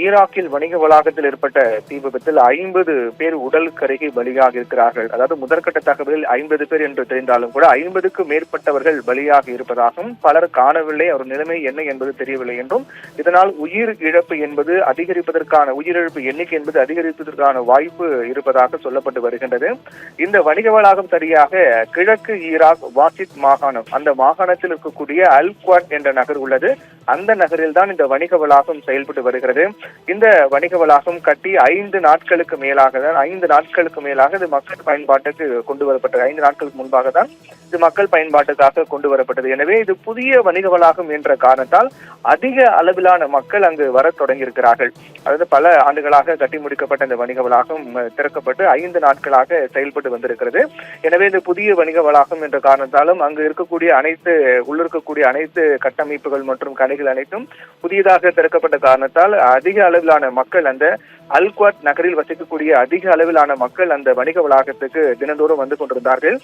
ஈராக்கில் வணிக வளாகத்தில் ஏற்பட்ட தீ விபத்தில் 50 பேர் உடல் கருகி பலியாக இருக்கிறார்கள். அதாவது முதற்கட்ட தகவலில் 50 பேர் என்று தெரிந்தாலும் கூட 50க்கும் மேற்பட்டவர்கள் பலியாக இருப்பதாகவும், பலர் காணவில்லை, அவர் நிலைமை என்ன என்பது தெரியவில்லை என்றும், இதனால் உயிர் இழப்பு என்பது அதிகரிப்பதற்கான உயிரிழப்பு எண்ணிக்கை என்பது அதிகரிப்பதற்கான வாய்ப்பு இருப்பதாக சொல்லப்பட்டு வருகின்றது. இந்த வணிக வளாகம் சரியாக கிழக்கு ஈராக் வாசித் மாகாணம், அந்த மாகாணத்தில் இருக்கக்கூடிய அல் குவாட் என்ற நகர் உள்ளது. அந்த நகரில் தான் இந்த வணிக வளாகம் செயல்பட்டு வருகிறது. இந்த வணிக வளாகம் கட்டி 5 நாட்களுக்கு மேலாக இது மக்கள் பயன்பாட்டுக்கு கொண்டு வரப்பட்டது. 5 நாட்களுக்கு முன்பாக தான் இது மக்கள் பயன்பாட்டுக்காக கொண்டு வரப்பட்டது. எனவே இது புதிய வணிக வளாகம் என்ற காரணத்தால் அதிக அளவிலான மக்கள் அங்கு வர தொடங்கியிருக்கிறார்கள். அதாவது பல ஆண்டுகளாக கட்டி முடிக்கப்பட்ட இந்த வணிக வளாகம் திறக்கப்பட்டு 5 நாட்களாக செயல்பட்டு வந்திருக்கிறது. எனவே இது புதிய வணிக வளாகம் என்ற காரணத்தாலும் அங்கு இருக்கக்கூடிய உள்ளிருக்கக்கூடிய அனைத்து கட்டமைப்புகள் மற்றும் கடைகள் அனைத்தும் புதியதாக திறக்கப்பட்ட காரணத்தால் அதிக அளவிலான மக்கள், அந்த அல்குவாட் நகரில் வசிக்கக்கூடிய அதிக அளவிலான மக்கள் அந்த வணிக வளாகத்துக்கு தினந்தோறும் வந்து கொண்டிருந்தார்கள்.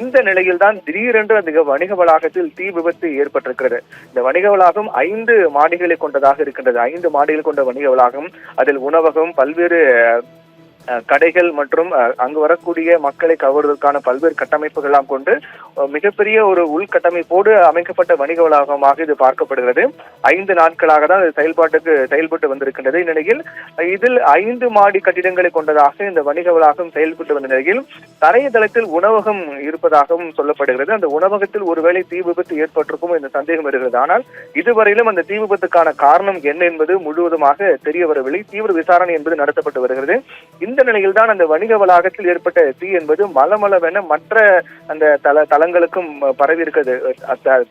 இந்த நிலையில் தான் திடீரென்று அந்த வணிக வளாகத்தில் தீ விபத்து ஏற்பட்டிருக்கிறது. இந்த வணிக வளாகம் 5 மாடிகளை கொண்டதாக இருக்கின்றது. 5 மாடிகள் கொண்ட வணிக வளாகம், அதில் உணவகம், பல்வேறு கடைகள் மற்றும் அங்கு வரக்கூடிய மக்களை கவர்வதற்கான பல்வேறு கட்டமைப்புகள் எல்லாம் கொண்டு மிகப்பெரிய ஒரு உள்கட்டமைப்போடு அமைக்கப்பட்ட வணிக வளாகமாக இது பார்க்கப்படுகிறது. 5 நாட்களாக தான் செயல்பட்டு வந்திருக்கின்றது. இந்நிலையில் இதில் 5 மாடி கட்டிடங்களை கொண்டதாக இந்த வணிக வளாகம் செயல்பட்டு வந்த நிலையில் தரைதளத்தில் உணவகம் இருப்பதாகவும் சொல்லப்படுகிறது. அந்த உணவகத்தில் ஒருவேளை தீ விபத்து ஏற்பட்டிருக்கும் என்ற சந்தேகம் வருகிறது. ஆனால் இதுவரையிலும் அந்த தீ விபத்துக்கான காரணம் என்ன என்பது முழுவதுமாக தெரிய வரவில்லை. தீவிர விசாரணை என்பது நடத்தப்பட்டு வருகிறது. இந்த நிலையில் தான் அந்த வணிக வளாகத்தில் ஏற்பட்ட தீ என்பது மலமளவென மற்ற அந்த தளங்களுக்கும் பரவி இருக்கிறது.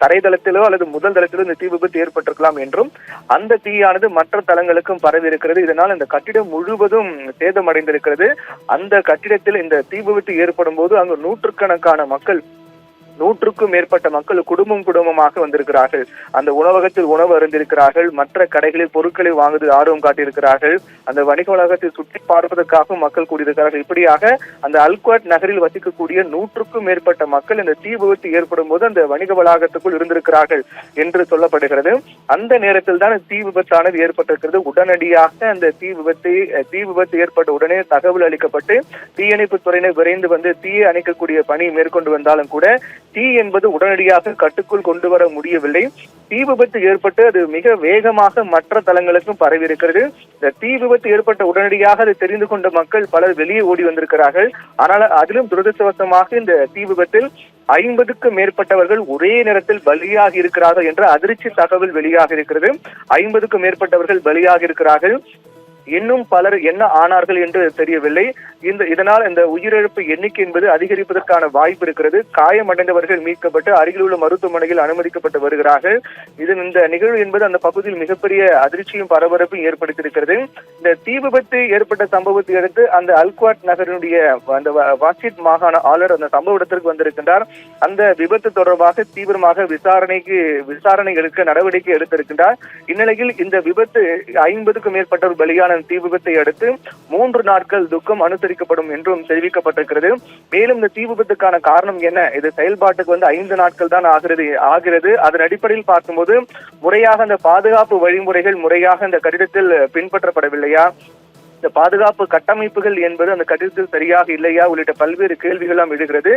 தரைதளத்திலோ அல்லது முதல் தளத்திலோ இந்த தீ விபத்து ஏற்பட்டிருக்கலாம் என்றும், அந்த தீயானது மற்ற தளங்களுக்கும் பரவி இருக்கிறது. இதனால் இந்த கட்டிடம் முழுவதும் சேதமடைந்திருக்கிறது. அந்த கட்டிடத்தில் இந்த தீ விபத்து ஏற்படும் போது அங்கு நூற்றுக்கணக்கான மக்கள், 100க்கும் மேற்பட்ட மக்கள் குடும்பமாக வந்திருக்கிறார்கள். அந்த உணவகத்தில் உணவு அருந்திருக்கிறார்கள். மற்ற கடைகளில் பொருட்களை வாங்குவது ஆர்வம் காட்டியிருக்கிறார்கள். அந்த வணிக வளாகத்தை சுற்றி பார்ப்பதற்காக மக்கள் கூடியிருக்கிறார்கள். இப்படியாக அந்த அல்குவாட் நகரில் வசிக்கக்கூடிய 100க்கும் மேற்பட்ட மக்கள் இந்த தீ விபத்து ஏற்படும் போது அந்த வணிக வளாகத்துக்குள் இருந்திருக்கிறார்கள் என்று சொல்லப்படுகிறது. அந்த நேரத்தில் தான் தீ விபத்தானது ஏற்பட்டிருக்கிறது. உடனடியாக அந்த தீ விபத்து ஏற்பட்ட உடனே தகவல் அளிக்கப்பட்டு தீயணைப்பு துறையினர் விரைந்து வந்து தீயை அணைக்கக்கூடிய பணி மேற்கொண்டு வந்தாலும் கூட தீ என்பது உடனடியாக கட்டுக்குள் கொண்டு வர முடியவில்லை. தீ விபத்து ஏற்பட்டு அது மிக வேகமாக மற்ற தளங்களுக்கும் பரவி இருக்கிறது. இந்த தீ விபத்து ஏற்பட்ட உடனடியாக அதை தெரிந்து கொண்ட மக்கள் பலர் வெளியே ஓடி வந்திருக்கிறார்கள். ஆனால் அதிலும் துரதிருஷ்டவசமாக இந்த தீ விபத்தில் 50க்கும் மேற்பட்டவர்கள் ஒரே நேரத்தில் பலியாக இருக்கிறார்கள் என்ற அதிர்ச்சி தகவல் வெளியாக இருக்கிறது. 50க்கும் மேற்பட்டவர்கள் பலியாக இருக்கிறார்கள். இன்னும் பலர் என்ன ஆனார்கள் என்று தெரியவில்லை. இதனால் இந்த உயிரிழப்பு எண்ணிக்கை என்பது அதிகரிப்பதற்கான வாய்ப்பு இருக்கிறது. காயமடைந்தவர்கள் மீட்கப்பட்டு அருகில் உள்ள மருத்துவமனையில் அனுமதிக்கப்பட்டு வருகிறார்கள். இந்த நிகழ்வு என்பது அந்த பகுதியில் மிகப்பெரிய அதிர்ச்சியும் பரபரப்பையும் ஏற்படுத்தியிருக்கிறது. இந்த தீ விபத்து ஏற்பட்ட சம்பவத்தை அடுத்து அந்த அல்குவாட் நகரினுடைய அந்த வாசித் மாகாண ஆளுநர் அந்த சம்பவ இடத்திற்கு வந்திருக்கின்றார். அந்த விபத்து தொடர்பாக தீவிரமாக விசாரணை எடுக்க நடவடிக்கை எடுத்திருக்கின்றார். இந்நிலையில் இந்த விபத்து 50க்கும் மேற்பட்டவர் பலியான தீ விபத்தை அடுத்து 3 நாட்கள் துக்கம் அனுசரிக்கப்படும் என்றும் தெரிவிக்கப்பட்டிருக்கிறது. மேலும் இந்த தீ விபத்துக்கான காரணம் என்ன, இது செயல்பாட்டுக்கு 5 நாட்கள் தான் ஆகிறது. அதன் அடிப்படையில் பார்க்கும்போது முறையாக அந்த பாதுகாப்பு வழிமுறைகள் முறையாக அந்த கட்டிடத்தில் பின்பற்றப்படவில்லையா, இந்த பாதுகாப்பு கட்டமைப்புகள் என்பது அந்த கட்டிடத்தில் சரியாக இல்லையா உள்ளிட்ட பல்வேறு கேள்விகளும் எழுகிறது.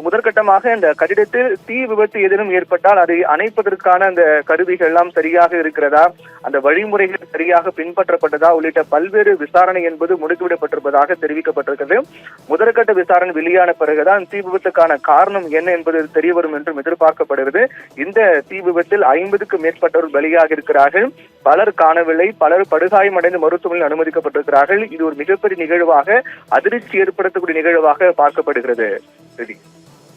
முதற்கட்டமாக இந்த கட்டிடத்தில் தீ விபத்து ஏதேனும் ஏற்பட்டால் அதை அணைப்பதற்கான அந்த கருவிகள் எல்லாம் சரியாக இருக்கிறதா, அந்த வழிமுறைகள் சரியாக பின்பற்றப்பட்டதா உள்ளிட்ட பல்வேறு விசாரணை என்பது முடுக்கிவிடப்பட்டிருப்பதாக தெரிவிக்கப்பட்டிருக்கிறது. முதற்கட்ட விசாரணை வெளியான பிறகுதான் தீ விபத்துக்கான காரணம் என்ன என்பது தெரிய வரும் என்றும் எதிர்பார்க்கப்படுகிறது. இந்த தீ விபத்தில் 50க்கும் மேற்பட்டவர்கள் பலியாக இருக்கிறார்கள். பலர் காணவில்லை, பலர் படுகாயமடைந்து மருத்துவமனையில் அனுமதிக்கப்பட்டிருக்கிறார்கள். இது ஒரு மிகப்பெரிய நிகழ்வாக, அதிர்ச்சி ஏற்படுத்தக்கூடிய நிகழ்வாக பார்க்கப்படுகிறது.